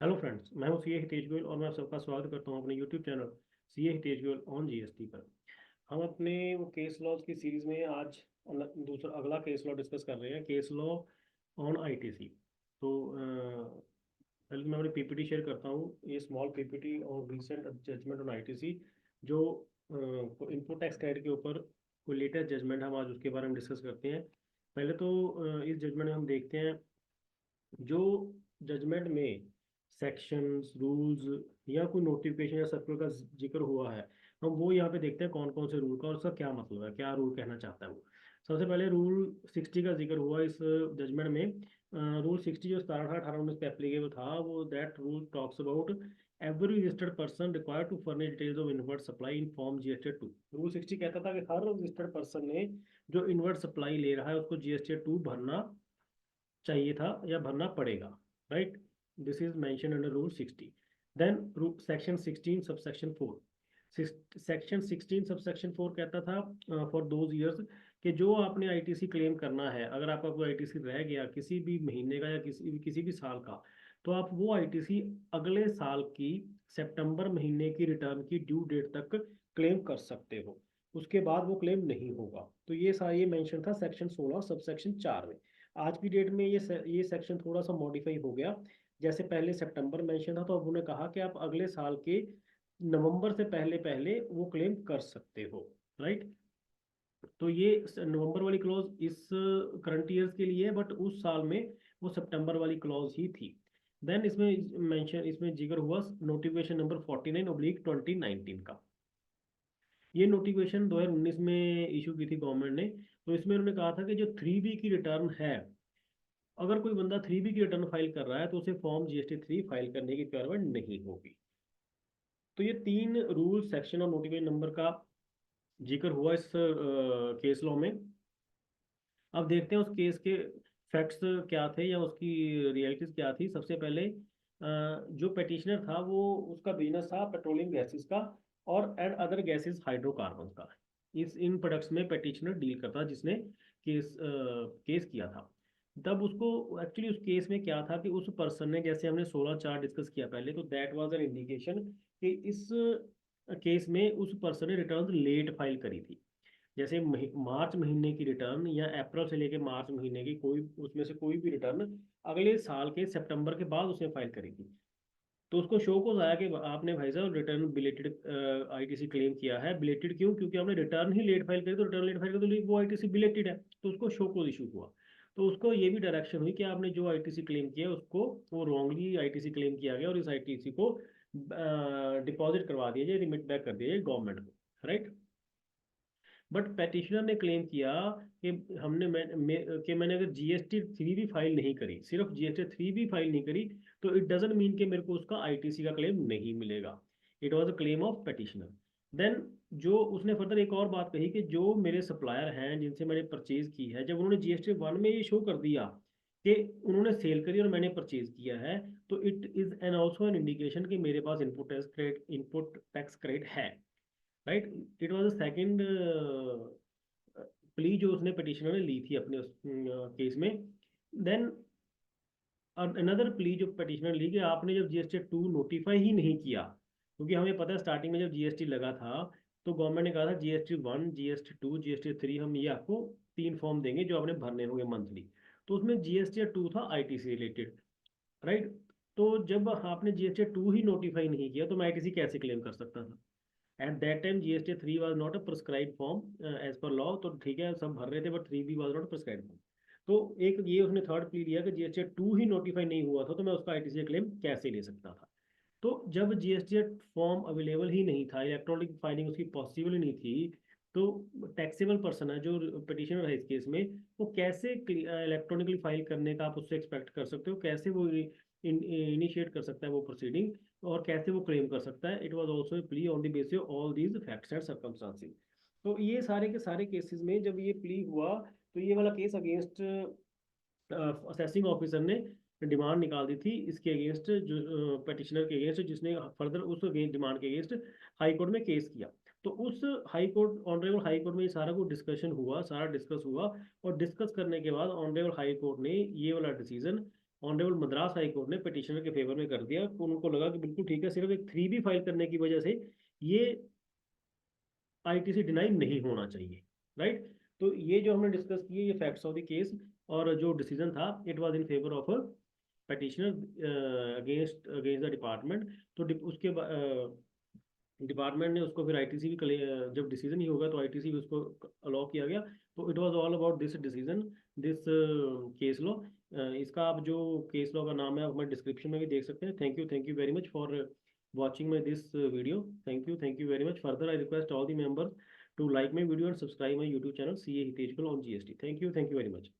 Hello friends, मैं हूं CA Hitesh Goyal और मैं आप सबका स्वागत करता हूं अपने YouTube channel CA Hitesh Goyal on GST पर। हम अपने वो केस लॉज की सीरीज में आज दूसरा अगला केस लॉ डिस्कस कर रहे हैं, केस लॉ ऑन आईटीसी। तो पहले तो मैं अपनी पीपीटी शेयर करता हूं, ये small PPT on recent judgement on ITC, जो इनपुट टैक्स क्रेडिट के ऊपर कोई लेटेस्ट जजमेंट, हम आज उसके बारे में डिस्कस करते हैं। पहले तो इस जजमेंट में हम देखते हैं जो जजमेंट में सेक्शंस, रूल्स या कोई नोटिफिकेशन या सर्कुलर का जिक्र हुआ है, हम वो यहाँ पे देखते हैं कौन कौन से रूल का और उसका क्या मतलब है, क्या रूल कहना चाहता है वो। सबसे पहले रूल 60 का जिक्र हुआ इस जजमेंट में। रूल 60 जो 17/18/19 पे एप्लीकेबल था, वो that rule talks about every registered person required to furnish details of inward supply in form GST 2। Rule 60 कहता था कि हर रजिस्टर्ड पर्सन ने जो इनवर्ट सप्लाई ले रहा है उसको GST 2 भरना चाहिए था या भरना पड़ेगा, right. This is mention under rule 60। Then section 16 subsection 4। Section 16 subsection 4 कहता था फॉर दोज ईयर्स कि जो आपने आईटीसी क्लेम करना है, अगर आपका कोई आईटीसी रह गया किसी भी महीने का या किसी भी साल का, तो आप वो आईटीसी अगले साल की सितंबर महीने की रिटर्न की ड्यू डेट तक क्लेम कर सकते हो। उसके बाद वो क्लेम नहीं होगा। तो ये मेंशन था सेक्शन 16 सबसेक्शन 4 में। आज की डेट में ये सेक्शन थोड़ा सा मॉडिफाई हो गया। जैसे पहले सितंबर मेंशन था, तो अब उन्होंने कहा कि आप अगले साल के नवंबर से पहले पहले वो क्लेम कर सकते हो, राइट। तो ये नवंबर वाली क्लॉज इस करंट ईयर्स के लिए है, बट उस साल में वो सितंबर वाली क्लॉज ही थी। देन इसमें जिक्र हुआ नोटिफिकेशन नंबर 49/2019 का। ये नोटिफिकेशन 2019 में इशू की थी गवर्नमेंट ने। तो इसमें उन्होंने कहा था कि जो 3B की रिटर्न है, अगर कोई बंदा 3B की रिटर्न फाइल कर रहा है तो उसे फॉर्म GST 3 फाइल करने की रिक्वायरमेंट नहीं होगी। तो ये तीन रूल, सेक्शन और नोटिफिकेशन नंबर का जिक्र हुआ इस केस लॉ में। अब देखते हैं उस केस के फैक्ट्स क्या थे या उसकी रियलिटीज क्या थी। सबसे पहले जो पेटिशनर था वो, उसका बिजनेस था पेट्रोलियम गैसेस का और एंड अदर गैसेस हाइड्रोकार्बन का। इस इन प्रोडक्ट्स में पेटिशनर डील करता जिसने केस किया था। तब उसको एक्चुअली उस केस में क्या था कि उस पर्सन ने, जैसे हमने 16/4 डिस्कस किया पहले, तो दैट वाज एन इंडिकेशन कि इस केस में उस पर्सन ने रिटर्न लेट फाइल करी थी। जैसे मार्च महीने की रिटर्न या अप्रैल से लेके मार्च महीने की कोई, उसमें से कोई भी रिटर्न अगले साल के सितंबर के बाद उसने फाइल करी थी, तो उसको शो को आया कि आपने भाई साहब रिटर्न बिलेटेड आईटीसी क्लेम किया है। बिलेटेड क्यों? क्योंकि आपने रिटर्न ही लेट फाइल करी, तो रिटर्न लेट फाइल करी तो वो आईटीसी बिलेटेड है, तो उसको शो को इशू हुआ। तो उसको ये भी डायरेक्शन हुई कि आपने जो आईटीसी क्लेम किया उसको वो रॉन्गली आईटीसी क्लेम किया गया और इस आईटीसी को डिपॉजिट करवा दिया जाए, रिमिट बैक कर दिया जाए गवर्नमेंट को, राइट। बट पेटिशनर ने क्लेम किया कि मैंने अगर GST 3 भी फाइल नहीं करी, सिर्फ GST 3 भी फाइल नहीं करी, तो इट डजेंट मीन कि मेरे को उसका आईटीसी का क्लेम नहीं मिलेगा। It was a claim of petitioner. Then जो उसने फर्दर एक और बात कही कि जो मेरे सप्लायर हैं जिनसे मैंने परचेज की है, जब उन्होंने GST 1 में ये शो कर दिया कि उन्होंने सेल करी और मैंने परचेज किया है, तो it is an also an indication कि मेरे पास इनपुट टैक्स क्रेडिट है, right. It was the second plea जो उसने पिटिशनर ने ली थी अपने उस केस में। देन अनदर प्ली जो पिटिशनर ली कि आपने जब GST 2 नोटिफाई ही नहीं किया, क्योंकि हमें पता है स्टार्टिंग में जब जीएसटी लगा था तो गवर्नमेंट ने कहा था GST 1, GST 2, GST 3, हम ये आपको 3 फॉर्म देंगे जो आपने भरने होंगे मंथली। तो उसमें GST 2 था आईटीसी रिलेटेड, राइट। तो जब आपने GST 2 ही नोटिफाई नहीं किया तो मैं आईटीसी कैसे क्लेम कर सकता था? At that time GST 3 was not a prescribe form as per law. तो ठीक है, सब भर रहे थे, but 3B was not prescribe form. तो एक ये उसने थर्ड प्ली दिया कि GST 2 ही नोटिफाई नहीं हुआ था तो मैं उसका आईटीसी क्लेम कैसे ले सकता था। तो जब जीएसटी फॉर्म अवेलेबल ही नहीं था, इलेक्ट्रॉनिक फाइलिंग उसकी पॉसिबल ही नहीं थी, तो टैक्सेबल पर्सन है जो पिटिशनर है इस केस में, वो कैसे इलेक्ट्रॉनिकली फाइल करने का आप उससे एक्सपेक्ट कर सकते हो? कैसे वो इनिशिएट कर सकता है वो प्रोसीडिंग, और कैसे वो क्लेम कर सकता है? It was also a plea on the basis of all these facts and circumstances. तो ये सारे के सारे केसेस में जब ये प्ली हुआ, तो ये वाला केस अगेंस्ट असेसिंग ऑफिसर ने डिमांड निकाल दी थी इसके अगेंस्ट, जो पिटिशनर के अगेंस्ट, जिसने फर्दर उस डिमांड के अगेंस्ट हाई कोर्ट में केस किया। तो उस high court, honourable high court में ये सारा कुछ डिस्कशन हुआ, सारा डिस्कस हुआ, और डिस्कस करने के बाद ऑनरेबल हाई कोर्ट ने ये वाला decision honourable Madras high court ने पिटिशनर के फेवर में कर दिया। उनको लगा कि बिल्कुल ठीक है, सिर्फ एक 3B फाइल करने की वजह से ये ITC डिनाई नहीं होना चाहिए, राइट। तो ये जो हमने डिस्कस किए ये फैक्ट्स ऑफ द केस, और जो डिसीजन था it was in favour of petitioner against against the department. तो उसके डिपार्टमेंट ने उसको फिर ITC भी जब डिसीजन ही होगा तो ITC भी उसको अलाउ किया गया। तो it was all about this decision, this case law. इसका आप जो केस लॉ का नाम है आप हमारे डिस्क्रिप्शन में भी देख सकते हैं। Thank you very much for watching my this video. Thank you very much. Further I request all the members to like my video and subscribe my YouTube channel CA Hiteshpal on GST. Thank you very much.